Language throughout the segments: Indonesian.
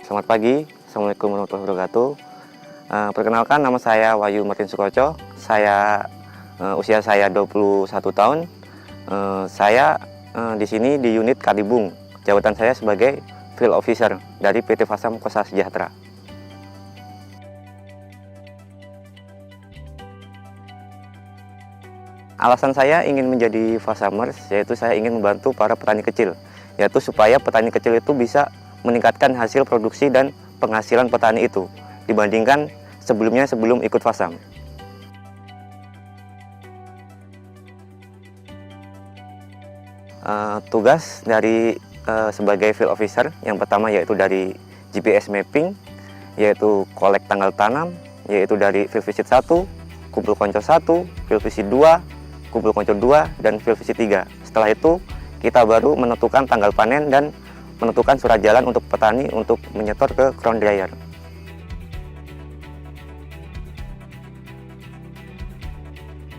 Selamat pagi, Assalamualaikum warahmatullahi wabarakatuh. Perkenalkan, nama saya Wahyu Martin Sukoco. Usia saya 21 tahun. Saya di sini di unit Kadibung. Jabatan saya sebagai Field Officer dari PT Fasam Kosa Sejahtera. Alasan saya ingin menjadi Fasamers, yaitu saya ingin membantu para petani kecil, yaitu supaya petani kecil itu bisa meningkatkan hasil produksi dan penghasilan petani itu dibandingkan sebelum ikut Fasam. Tugas dari sebagai Field Officer yang pertama yaitu dari GPS mapping, yaitu kolek tanggal tanam, yaitu dari Field Visit 1, kumpul konco 1, Field Visit 2, kumpul konco 2, dan Field Visit 3. Setelah itu kita baru menentukan tanggal panen dan menentukan surat jalan untuk petani untuk menyetor ke crown dryer.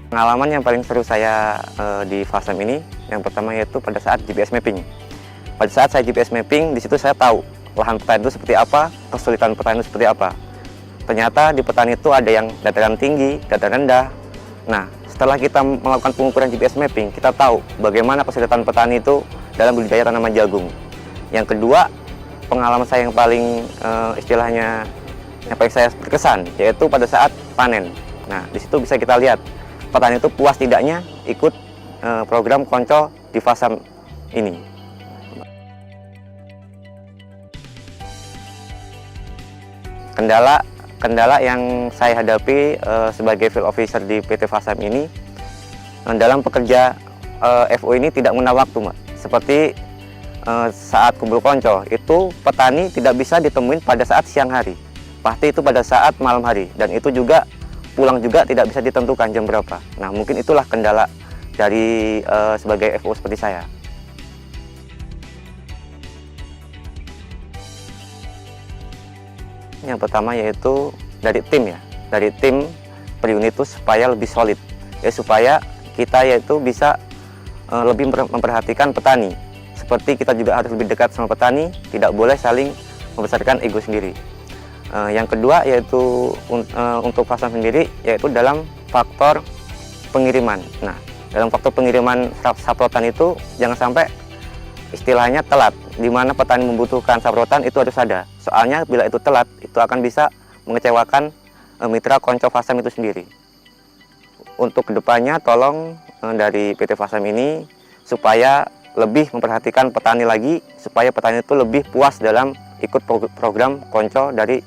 Pengalaman yang paling seru saya di Fasam ini, yang pertama yaitu pada saat GPS mapping. Pada saat saya GPS mapping, di situ saya tahu lahan petani itu seperti apa, kesulitan petani itu seperti apa. Ternyata di petani itu ada yang dataran tinggi, dataran rendah. Nah, setelah kita melakukan pengukuran GPS mapping, kita tahu bagaimana kesulitan petani itu dalam budidaya tanaman jagung. Yang kedua, pengalaman saya yang paling yang paling saya berkesan, yaitu pada saat panen. Nah, di situ bisa kita lihat petani itu puas tidaknya ikut program konco di Fasam ini. Kendala yang saya hadapi sebagai Field Officer di PT Fasam ini, dalam pekerja FO ini tidak mengenal waktu, Mbak. Seperti saat kumpul konco, itu petani tidak bisa ditemuin pada saat siang hari, pasti itu pada saat malam hari, dan itu juga pulang juga tidak bisa ditentukan jam berapa. Nah, mungkin itulah kendala dari sebagai FO seperti saya. Yang pertama yaitu dari tim ya, dari tim per unit itu supaya lebih solid, ya supaya kita yaitu bisa lebih memperhatikan petani. Seperti kita juga harus lebih dekat sama petani, tidak boleh saling membesarkan ego sendiri. Yang kedua yaitu untuk Fasam sendiri, yaitu dalam faktor pengiriman. Nah, dalam faktor pengiriman saprotan itu jangan sampai istilahnya telat, di mana petani membutuhkan saprotan itu harus ada. Soalnya bila itu telat, itu akan bisa mengecewakan mitra konco Fasam itu sendiri. Untuk kedepannya tolong dari PT Fasam ini supaya lebih memperhatikan petani lagi, supaya petani itu lebih puas dalam ikut program konco dari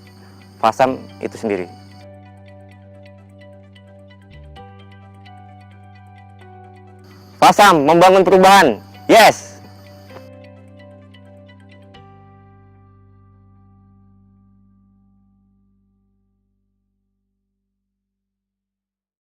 Fasam itu sendiri. Fasam membangun perubahan. Yes!